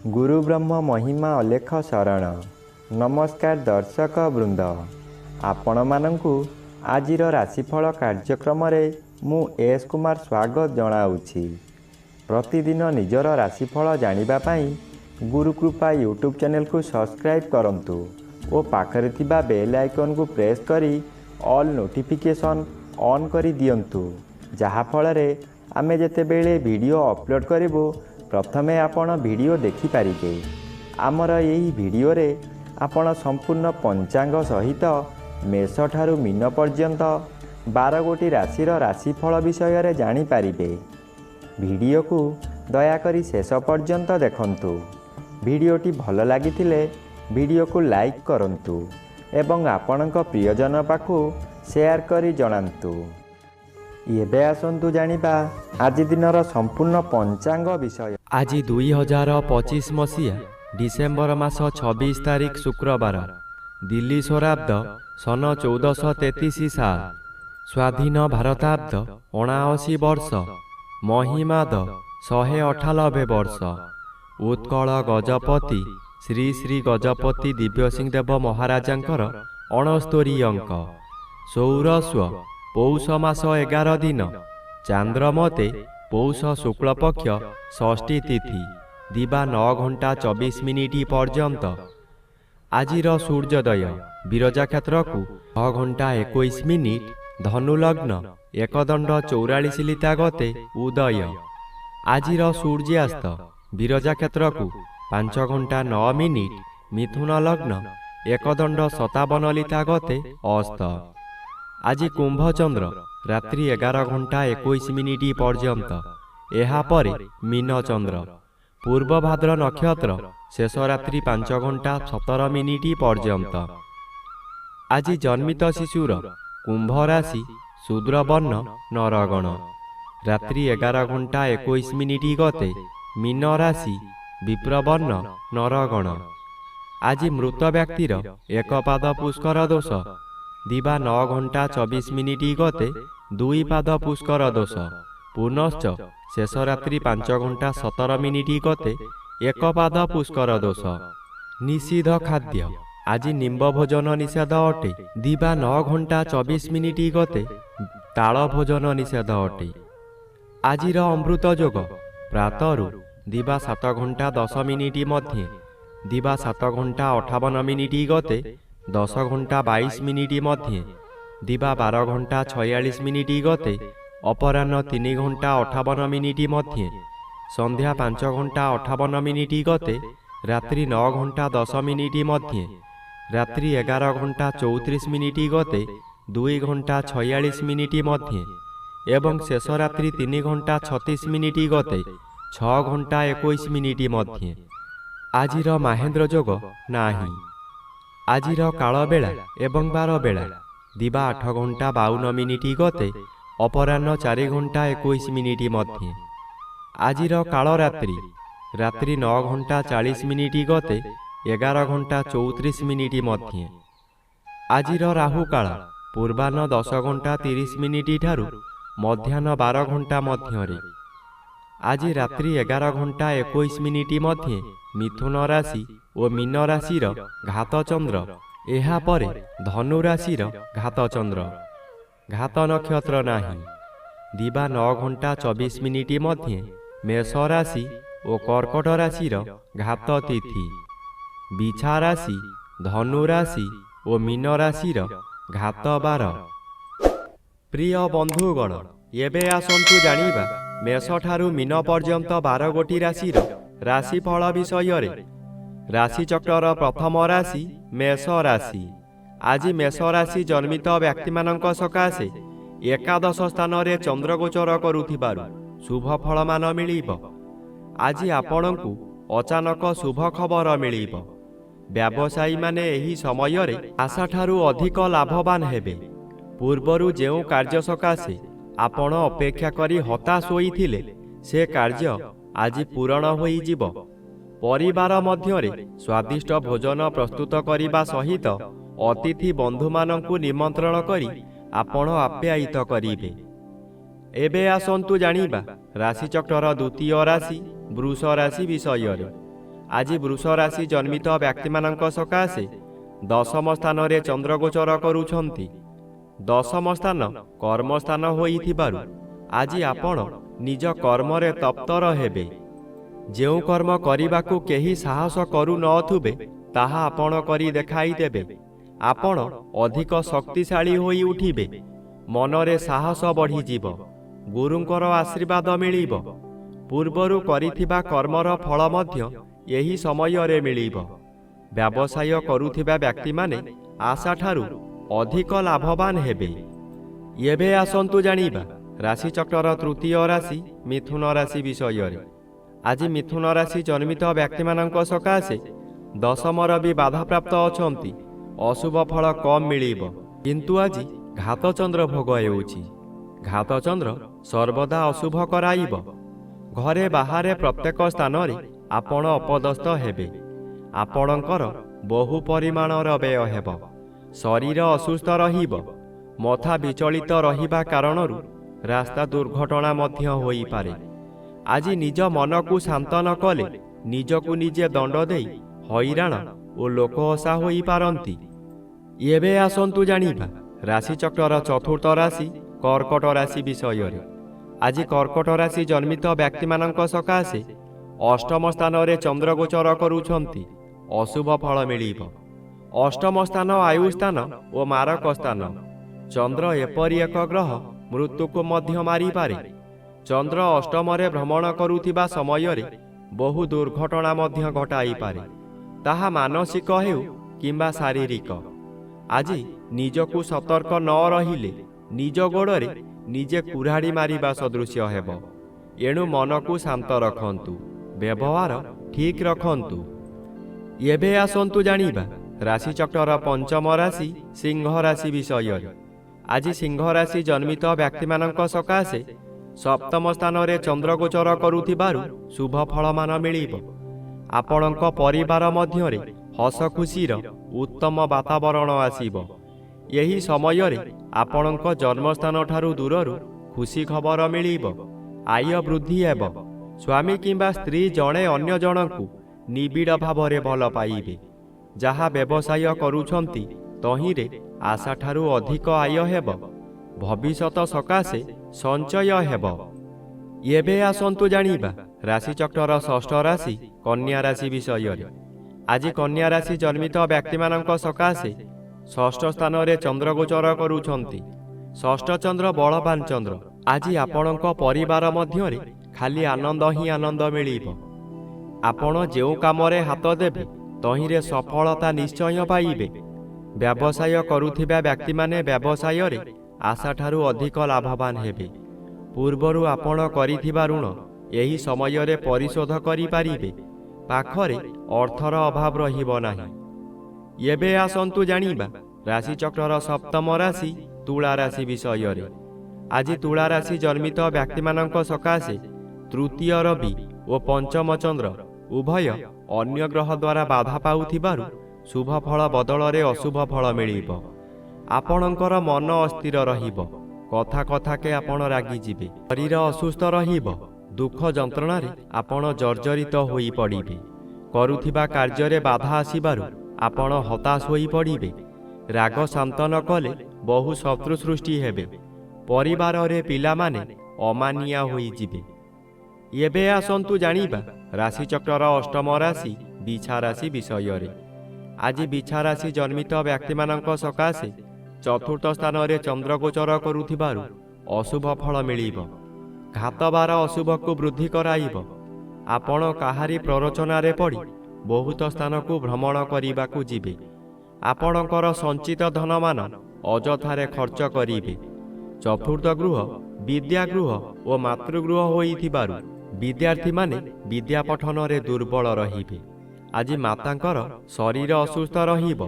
गुरु ब्रह्म महिमा अलेख शरण। नमस्कार दर्शक वृंद, आपण मानंकु आजिर राशिफल कार्यक्रम मु एस कुमार स्वागत जनाऊँगी। प्रतिदिन निजर राशिफल जानिबा पाई गुरुकृपा यूट्यूब चैनल को सब्सक्राइब करंतु और पाखरे थिबा बेल आइकन को प्रेस करी ऑल नोटिफिकेशन ऑन करी दियंतु, जहा फଳରେ आमे जेतेबेले वीडियो अपलोड करिवो प्रथमे आपण वीडियो देखि पारिबे। आमर यही वीडियो रे आपण संपूर्ण पंचांग सहित मेष ठारू मीन पर्यंत 12 गोटी राशिर राशिफल विषय रे जानि पारिबे। वीडियो को दयाकरी शेष पर्यंत देखंतु। वीडियोटी भल लागिथिले वीडियो को लाइक करंतु एवं आपणक प्रियजन पाखु शेयर करी जणांतु। एबे आसंतु जानिबा आज दिनर संपूर्ण पंचांग विषय। आज 2025 मसीहा डिसेम्बर मास 26 तारिख शुक्रवार, दिल्ली स्वराब्द सन 1433 साल, स्वाधीन भारताब्द 79 वर्ष, महिमाद 198 वर्ष। उत्कल गजपति श्री श्री गजपति दिव्यसिंह देव महाराजांकर 69 अंक। सौरस्व पौष मास 11 दिन, चांद्रमते पौष शुक्ल पक्ष षष्ठी तिथि, दिवा 9 घंटा 24 मिनिट पर्यंत। आजिर सूर्योदय विरजा क्षेत्र को 6 घंटा 21 मिनिट, धनु लग्न एकदंड 44 लिता गते उदय। आजिर सूर्यास्त विरजा क्षेत्र को 5 घंटा 9 मिनिट, मिथुन लग्न एकदंड 57 लिता गते अस्त। आज कुंभ चंद्र रात्रि 11 घंटा 21 मिनिट पर्यंत, एहा परे मीन चंद्र। पूर्व भाद्र नक्षत्र शेष रात्रि 5 घंटा 17 मिनिट पर्यंत। आज जन्मित शिशुर कुंभ राशि शूद्र वर्ण नरगण, रात्रि 11 घंटा 21 मिनिट गते मीन राशि विप्रवर्ण नरगण। आज मृत व्यक्तिर एक पाद पुष्कर दोष, दिवा 9 घंटा 24 मिनिट गते 2 पाद पुष्कर दोष। पुनश्च शेष रात्रि 5 घंटा 17 मिनिट गते 1 पाद पुष्कर दोष। निषिद्ध खाद्य आज निम्ब भोजन निषेध अटे, दिवा 9 घंटा 24 मिनिट गते ताल भोजन निषेध अटे। आजिर अमृत जोग प्रातरु दिवा 7 घंटा 10 मिनिट मध्य, दिवा 7 घंटा 58 मिनिट गते 10 घंटा 22 मिनिट मध्य, दिवा 12 घंटा 46 मिनिट गते अपराह्न 3 घंटा 58 मिनिट मध्य, संध्या 5 घंटा 58 मिनिट गते रात्रि 9 घंटा 10 मिनिट मध्य, रात्रि 11 घंटा 34 मिनिट गते 2 घंटा 46 मिनिट मध्य एवं शेष रात्रि 3 घंटा 36 मिनिट गते 6 घंटा 21 मिनिट मध्य। आजिर महेंद्र जोग नाही। आजिर काल बेला एवं 12 बेला, दिवा 8 घंटा 52 मिनिट गते अपराह्न 4 घंटा 21 मिनिट मध्य। आजिर काल रात्रि रात्रि 9 घंटा 40 मिनिट गते 11 घंटा 34 मिनिट मध्य। आजिर राहु काल पूर्वाह्न 10 घंटा 30 मिनिट ठारू मध्याह्न 12 घंटा मध्य। आज रात्रि 11 घंटा 21 मिनिट मध्य मिथुन राशि और मीन राशिर घात चंद्र, एहा परे धनु राशिर घात चंद्र। घात नक्षत्र नाही। दिवा 9 घंटा 24 मिनिट मध्य मेष राशि और कर्कट राशिर घात तिथि। बिछा राशि धनु राशि और मीन राशिर घात 12। प्रिय बंधुगण, एबे आसंतु जानिबा मेष ठारू मीन पर्यंत 12 गोटी राशिर राशिफल विषय रे। राशि चक्र प्रथम राशि मेष राशि। आज मेष राशि जन्मित व्यक्ति मानक सकाशे एकादश स्थान रे चंद्र गोचर करुथिबारु शुभ फल मान मिलिबो। आज आपणकु अचानक शुभ खबर मिलिबो। व्यवसायी माने एही समय रे आशा ठारू अधिक लाभवान हेबे। पूर्वरु जेउ कार्य सकाशे आपण अपेक्षा करी हताश होइथिले से कार्य आज पूरण होई जिवो। परिवार मध्यरे स्वादिष्ट भोजन प्रस्तुत करिबा सहित अतिथि बंधु मानंकु निमंत्रण करी आपण आप्यायित करिबे। एबे आसंतु जानिबा राशिचक्र द्वितीय राशि वृष राशि विषय। ଆଜି ବୃଷ ରାଶି ଜନ୍ମିତ ବ୍ୟକ୍ତିମାନଙ୍କ ସକାଶେ ଦଶମ ସ୍ଥାନରେ ଚନ୍ଦ୍ରଗୋଚର କରୁଛନ୍ତି। ଦଶମ ସ୍ଥାନ କର୍ମସ୍ଥାନ ହୋଇଥିବାରୁ ଆଜି ଆପଣ ନିଜ କର୍ମରେ ତତ୍ପର ହେବେ। ଯେଉଁ କର୍ମ କରିବାକୁ କେହି ସାହସ କରୁନଥିବେ ତାହା ଆପଣ କରି ଦେଖାଇଦେବେ। ଆପଣ ଅଧିକ ଶକ୍ତିଶାଳୀ ହୋଇ ଉଠିବେ। ମନରେ ସାହସ ବଢ଼ିଯିବ। ଗୁରୁଙ୍କର ଆଶୀର୍ବାଦ ମିଳିବ। ପୂର୍ବରୁ କରିଥିବା କର୍ମର ଫଳ ମଧ୍ୟ ଏହି ସମୟରେ ମିଳିବ। ବ୍ୟବସାୟ କରୁଥିବା ବ୍ୟକ୍ତିମାନେ ଆଶାଠାରୁ ଅଧିକ ଲାଭବାନ ହେବେ। ଏବେ ଆସନ୍ତୁ ଜାଣିବା ରାଶିଚକ୍ରର ତୃତୀୟ ରାଶି ମିଥୁନ ରାଶି ବିଷୟରେ। ଆଜି ମିଥୁନ ରାଶି ଜନ୍ମିତ ବ୍ୟକ୍ତିମାନଙ୍କ ସକାଶେ ଦଶମର ବି ବାଧାପ୍ରାପ୍ତ ଅଛନ୍ତି। ଅଶୁଭ ଫଳ କମ୍ ମିଳିବ। କିନ୍ତୁ ଆଜି ଘାତଚନ୍ଦ୍ର ଭୋଗ ହେଉଛି। ଘାତଚନ୍ଦ୍ର ସର୍ବଦା ଅଶୁଭ କରାଇବ। ଘରେ ବାହାରେ ପ୍ରତ୍ୟେକ ସ୍ଥାନରେ ଆପଣ ଅପଦସ୍ଥ ହେବେ। ଆପଣଙ୍କର ବହୁ ପରିମାଣର ବ୍ୟୟ ହେବ। ଶରୀର ଅସୁସ୍ଥ ରହିବ। ମଥା ବିଚଳିତ ରହିବା କାରଣରୁ ରାସ୍ତା ଦୁର୍ଘଟଣା ମଧ୍ୟ ହୋଇପାରେ। ଆଜି ନିଜ ମନକୁ ଶାନ୍ତ ନ କଲେ ନିଜକୁ ନିଜେ ଦଣ୍ଡ ଦେଇ ହଇରାଣ ଓ ଲୋକହସା ହୋଇପାରନ୍ତି। ଏବେ ଆସନ୍ତୁ ଜାଣିବା ରାଶିଚକ୍ରର ଚତୁର୍ଥ ରାଶି କର୍କଟ ରାଶି ବିଷୟରେ। ଆଜି କର୍କଟ ରାଶି ଜନ୍ମିତ ବ୍ୟକ୍ତିମାନଙ୍କ ସକାଶେ ଅଷ୍ଟମ ସ୍ଥାନରେ ଚନ୍ଦ୍ରଗୋଚର କରୁଛନ୍ତି। ଅଶୁଭ ଫଳ ମିଳିବ। ଅଷ୍ଟମ ସ୍ଥାନ ଆୟୁ ସ୍ଥାନ ଓ ମାରକ ସ୍ଥାନ। ଚନ୍ଦ୍ର ଏପରି ଏକ ଗ୍ରହ ମୃତ୍ୟୁକୁ ମଧ୍ୟ ମାରିପାରେ। ଚନ୍ଦ୍ର ଅଷ୍ଟମରେ ଭ୍ରମଣ କରୁଥିବା ସମୟରେ ବହୁ ଦୁର୍ଘଟଣା ମଧ୍ୟ ଘଟାଇପାରେ। ତାହା ମାନସିକ ହେଉ କିମ୍ବା ଶାରୀରିକ। ଆଜି ନିଜକୁ ସତର୍କ ନ ରହିଲେ ନିଜ ଗୋଡ଼ରେ ନିଜେ କୁରାଢ଼ି ମାରିବା ସଦୃଶ୍ୟ ହେବ। ଏଣୁ ମନକୁ ଶାନ୍ତ ରଖନ୍ତୁ। ବ୍ୟବହାର ଠିକ୍ ରଖନ୍ତୁ। ଏବେ ଆସନ୍ତୁ ଜାଣିବା ରାଶିଚକ୍ରର ପଞ୍ଚମ ରାଶି ସିଂହ ରାଶି ବିଷୟରେ। ଆଜି ସିଂହ ରାଶି ଜନ୍ମିତ ବ୍ୟକ୍ତିମାନଙ୍କ ସକାଶେ ସପ୍ତମ ସ୍ଥାନରେ ଚନ୍ଦ୍ରଗୋଚର କରୁଥିବାରୁ ଶୁଭ ଫଳମାନ ମିଳିବ। ଆପଣଙ୍କ ପରିବାର ମଧ୍ୟରେ ହସ ଖୁସିର ଉତ୍ତମ ବାତାବରଣ ଆସିବ। ଏହି ସମୟରେ ଆପଣଙ୍କ ଜନ୍ମସ୍ଥାନଠାରୁ ଦୂରରୁ ଖୁସି ଖବର ମିଳିବ। ଆୟ ବୃଦ୍ଧି ହେବ। ସ୍ୱାମୀ କିମ୍ବା ସ୍ତ୍ରୀ ଜଣେ ଅନ୍ୟ ଜଣଙ୍କୁ ନିବିଡ଼ ଭାବରେ ଭଲ ପାଇବେ। ଯାହା ବ୍ୟବସାୟ କରୁଛନ୍ତି ତହିଁରେ ଆଶାଠାରୁ ଅଧିକ ଆୟ ହେବ। ଭବିଷ୍ୟତ ସକାଶେ ସଞ୍ଚୟ ହେବ। ଏବେ ଆସନ୍ତୁ ଜାଣିବା ରାଶିଚକ୍ରର ଷଷ୍ଠ ରାଶି କନ୍ୟା ରାଶି ବିଷୟରେ। ଆଜି କନ୍ୟା ରାଶି ଜନ୍ମିତ ବ୍ୟକ୍ତିମାନଙ୍କ ସକାଶେ ଷଷ୍ଠ ସ୍ଥାନରେ ଚନ୍ଦ୍ରଗୋଚର କରୁଛନ୍ତି। ଷଷ୍ଠ ଚନ୍ଦ୍ର ବଳବାନ ଚନ୍ଦ୍ର। ଆଜି ଆପଣଙ୍କ ପରିବାର ମଧ୍ୟରେ ଖାଲି ଆନନ୍ଦ ହିଁ ଆନନ୍ଦ ମିଳିବ। ଆପଣ ଯେଉଁ କାମରେ ହାତ ଦେବେ ତହିଁରେ ସଫଳତା ନିଶ୍ଚୟ ପାଇବେ। ବ୍ୟବସାୟ କରୁଥିବା ବ୍ୟକ୍ତିମାନେ ବ୍ୟବସାୟରେ ଆଶାଠାରୁ ଅଧିକ ଲାଭବାନ ହେବେ। ପୂର୍ବରୁ ଆପଣ କରିଥିବା ଋଣ ଏହି ସମୟରେ ପରିଶୋଧ କରିପାରିବେ। ପାଖରେ ଅର୍ଥର ଅଭାବ ରହିବ ନାହିଁ। ଏବେ ଆସନ୍ତୁ ଜାଣିବା ରାଶିଚକ୍ରର ସପ୍ତମ ରାଶି ତୁଳା ରାଶି ବିଷୟରେ। ଆଜି ତୁଳା ରାଶି ଜନ୍ମିତ ବ୍ୟକ୍ତିମାନଙ୍କ ସକାଶେ ତୃତୀୟ ରବି ଓ ପଞ୍ଚମ ଚନ୍ଦ୍ର ଉଭୟ ଅନ୍ୟ ଗ୍ରହ ଦ୍ୱାରା ବାଧା ପାଉଥିବାରୁ ଶୁଭ ଫଳ ବଦଳରେ ଅଶୁଭ ଫଳ ମିଳିବ। ଆପଣଙ୍କର ମନ ଅସ୍ଥିର ରହିବ। କଥା କଥାକେ ଆପଣ ରାଗିଯିବେ। ଶରୀର ଅସୁସ୍ଥ ରହିବ। ଦୁଃଖ ଯନ୍ତ୍ରଣାରେ ଆପଣ ଜର୍ଜରିତ ହୋଇପଡ଼ିବେ। କରୁଥିବା କାର୍ଯ୍ୟରେ ବାଧା ଆସିବାରୁ ଆପଣ ହତାଶ ହୋଇପଡ଼ିବେ। ରାଗ ଶାନ୍ତ ନ କଲେ ବହୁ ଶତ୍ରୁ ସୃଷ୍ଟି ହେବେ। ପରିବାରରେ ପିଲାମାନେ ଅମାନିଆ ହୋଇଯିବେ। ଏବେ ଆସନ୍ତୁ ଜାଣିବା ରାଶିଚକ୍ରର ଅଷ୍ଟମ ରାଶି ବିଛା ରାଶି ବିଷୟରେ। ଆଜି ବିଛା ରାଶି ଜନ୍ମିତ ବ୍ୟକ୍ତିମାନଙ୍କ ସକାଶେ ଚତୁର୍ଥ ସ୍ଥାନରେ ଚନ୍ଦ୍ରଗୋଚର କରୁଥିବାରୁ ଅଶୁଭ ଫଳ ମିଳିବ। ଘାତବାର ଅଶୁଭକୁ ବୃଦ୍ଧି କରାଇବ। ଆପଣ କାହାରି ପ୍ରରୋଚନାରେ ପଡ଼ି ବହୁତ ସ୍ଥାନକୁ ଭ୍ରମଣ କରିବାକୁ ଯିବେ। ଆପଣଙ୍କର ସଞ୍ଚିତ ଧନମାନ ଅଯଥାରେ ଖର୍ଚ୍ଚ କରିବେ। ଚତୁର୍ଥ ଗୃହ ବିଦ୍ୟାଗୃହ ଓ ମାତୃଗୃହ ହୋଇଥିବାରୁ ବିଦ୍ୟାର୍ଥୀମାନେ ବିଦ୍ୟା ପଠନରେ ଦୁର୍ବଳ ରହିବେ। ଆଜି ମାତାଙ୍କର ଶରୀର ଅସୁସ୍ଥ ରହିବ।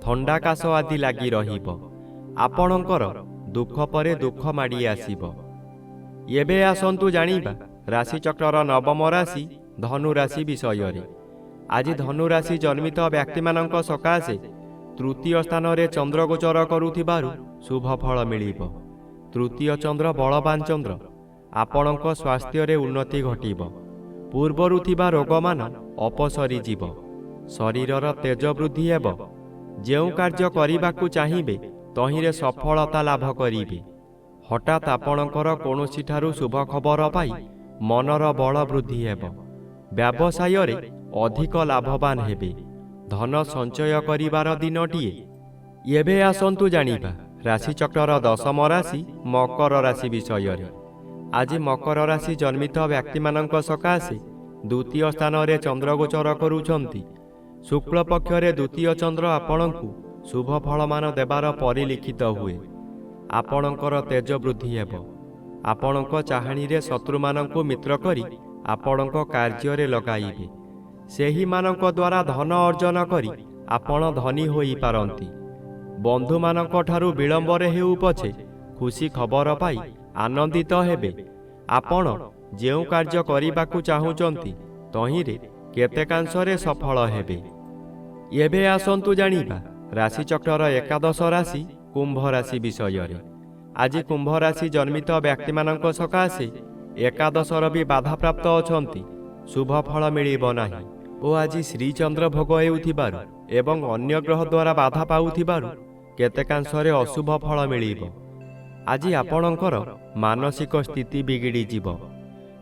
ଥଣ୍ଡା କାଶ ଆଦି ଲାଗି ରହିବ। ଆପଣଙ୍କର ଦୁଃଖ ପରେ ଦୁଃଖ ମାଡ଼ି ଆସିବ। ଏବେ ଆସନ୍ତୁ ଜାଣିବା ରାଶିଚକ୍ରର ନବମ ରାଶି ଧନୁ ରାଶି ବିଷୟରେ। ଆଜି ଧନୁ ରାଶି ଜନ୍ମିତ ବ୍ୟକ୍ତିମାନଙ୍କ ସକାଶେ ତୃତୀୟ ସ୍ଥାନରେ ଚନ୍ଦ୍ରଗୋଚର କରୁଥିବାରୁ ଶୁଭ ଫଳ ମିଳିବ। ତୃତୀୟ ଚନ୍ଦ୍ର ବଳବାନ ଚନ୍ଦ୍ର। ଆପଣଙ୍କ ସ୍ୱାସ୍ଥ୍ୟରେ ଉନ୍ନତି ଘଟିବ। ପୂର୍ବରୁ ଥିବା ରୋଗମାନ ଅପସରିଯିବ। ଶରୀରର ତେଜ ବୃଦ୍ଧି ହେବ। ଯେଉଁ କାର୍ଯ୍ୟ କରିବାକୁ ଚାହିଁବେ ତହିଁରେ ସଫଳତା ଲାଭ କରିବେ। ହଠାତ୍ ଆପଣଙ୍କର କୌଣସିଠାରୁ ଶୁଭ ଖବର ପାଇ ମନର ବଳ ବୃଦ୍ଧି ହେବ। ବ୍ୟବସାୟରେ ଅଧିକ ଲାଭବାନ ହେବେ। ଧନ ସଞ୍ଚୟ କରିବାର ଦିନଟିଏ। ଏବେ ଆସନ୍ତୁ ଜାଣିବା ରାଶିଚକ୍ରର ଦଶମ ରାଶି ମକର ରାଶି ବିଷୟରେ। ଆଜି ମକର ରାଶି ଜନ୍ମିତ ବ୍ୟକ୍ତିମାନଙ୍କ ସକାଶେ ଦ୍ୱିତୀୟ ସ୍ଥାନରେ ଚନ୍ଦ୍ର ଗୋଚର କରୁଛନ୍ତି। ଶୁକ୍ଳପକ୍ଷରେ ଦ୍ୱିତୀୟ ଚନ୍ଦ୍ର ଆପଣଙ୍କୁ ଶୁଭ ଫଳମାନ ଦେବାର ପରିଲିଖିତ ହୁଏ। ଆପଣଙ୍କର ତେଜ ବୃଦ୍ଧି ହେବ। ଆପଣଙ୍କ ଚାହାଣୀରେ ଶତ୍ରୁମାନଙ୍କୁ ମିତ୍ର କରି ଆପଣଙ୍କ କାର୍ଯ୍ୟରେ ଲଗାଇବେ। ସେହିମାନଙ୍କ ଦ୍ୱାରା ଧନ ଅର୍ଜନ କରି ଆପଣ ଧନୀ ହୋଇପାରନ୍ତି। ବନ୍ଧୁମାନଙ୍କ ଠାରୁ ବିଳମ୍ବରେ ହେଉ ପଛେ ଖୁସି ଖବର ପାଇ ଆନନ୍ଦିତ ହେବେ। ଆପଣ ଯେଉଁ କାର୍ଯ୍ୟ କରିବାକୁ ଚାହୁଁଛନ୍ତି ତହିଁରେ କେତେକାଂଶରେ ସଫଳ ହେବେ। ଏବେ ଆସନ୍ତୁ ଜାଣିବା ରାଶିଚକ୍ରର ଏକାଦଶ ରାଶି କୁମ୍ଭ ରାଶି ବିଷୟରେ। ଆଜି କୁମ୍ଭ ରାଶି ଜନ୍ମିତ ବ୍ୟକ୍ତିମାନଙ୍କ ସକାଶେ ଏକାଦଶର ବି ବାଧାପ୍ରାପ୍ତ ଅଛନ୍ତି। ଶୁଭ ଫଳ ମିଳିବ ନାହିଁ ଓ ଆଜି ଶ୍ରୀଚନ୍ଦ୍ର ଭୋଗ ହେଉଥିବାରୁ ଏବଂ ଅନ୍ୟ ଗ୍ରହ ଦ୍ୱାରା ବାଧା ପାଉଥିବାରୁ କେତେକାଂଶରେ ଅଶୁଭ ଫଳ ମିଳିବ। ଆଜି ଆପଣଙ୍କର ମାନସିକ ସ୍ଥିତି ବିଗିଡ଼ିଯିବ।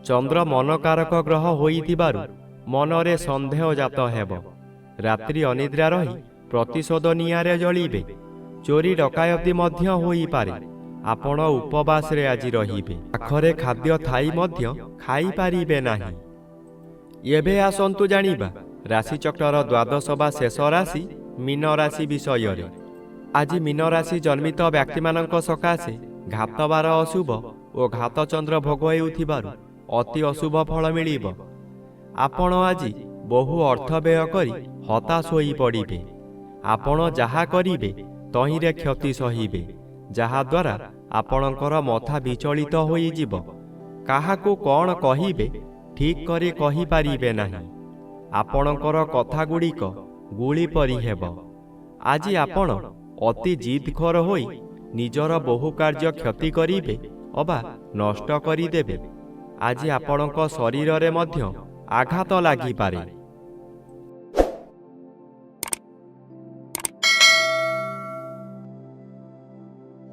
ଚନ୍ଦ୍ର ମନକାରକ ଗ୍ରହ ହୋଇଥିବାରୁ ମନରେ ସନ୍ଦେହ ଜାତ ହେବ। ରାତ୍ରି ଅନିଦ୍ରା ରହି ପ୍ରତିଶୋଧ ନିଆଁରେ ଜଳିବେ। ଚୋରି ଡକାୟତି ମଧ୍ୟ ହୋଇପାରେ। ଆପଣ ଉପବାସରେ ଆଜି ରହିବେ। ପାଖରେ ଖାଦ୍ୟ ଥାଇ ମଧ୍ୟ ଖାଇପାରିବେ ନାହିଁ। ଏବେ ଆସନ୍ତୁ ଜାଣିବା ରାଶିଚକ୍ରର ଦ୍ୱାଦଶ ବା ଶେଷ ରାଶି ମୀନ ରାଶି ବିଷୟରେ। ଆଜି ମୀନ ରାଶି ଜନ୍ମିତ ବ୍ୟକ୍ତିମାନଙ୍କ ସକାଶେ ଘାତବାର ଅଶୁଭ ଓ ଘାତଚନ୍ଦ୍ର ଭୋଗ ହେଉଥିବାରୁ ଅତି ଅଶୁଭ ଫଳ ମିଳିବ। ଆପଣ ଆଜି ବହୁ ଅର୍ଥ ବ୍ୟୟ କରି ହତାଶ ହୋଇପଡ଼ିବେ। ଆପଣ ଯାହା କରିବେ ତହିଁରେ କ୍ଷତି ସହିବେ, ଯାହାଦ୍ୱାରା ଆପଣଙ୍କର ମଥା ବିଚଳିତ ହୋଇଯିବ। କାହାକୁ କ'ଣ କହିବେ ଠିକ୍ କରି କହିପାରିବେ ନାହିଁ। ଆପଣଙ୍କର କଥାଗୁଡ଼ିକ ଗୁଳି ପରି ହେବ। ଆଜି ଆପଣ ଅତି ଜିଦଖୋର ହୋଇ ନିଜର ବହୁ କାର୍ଯ୍ୟ କ୍ଷତି କରିବେ ଅବା ନଷ୍ଟ କରିଦେବେ। ଆଜି ଆପଣଙ୍କ ଶରୀରରେ ମଧ୍ୟ ଆଘାତ ଲାଗିପାରେ।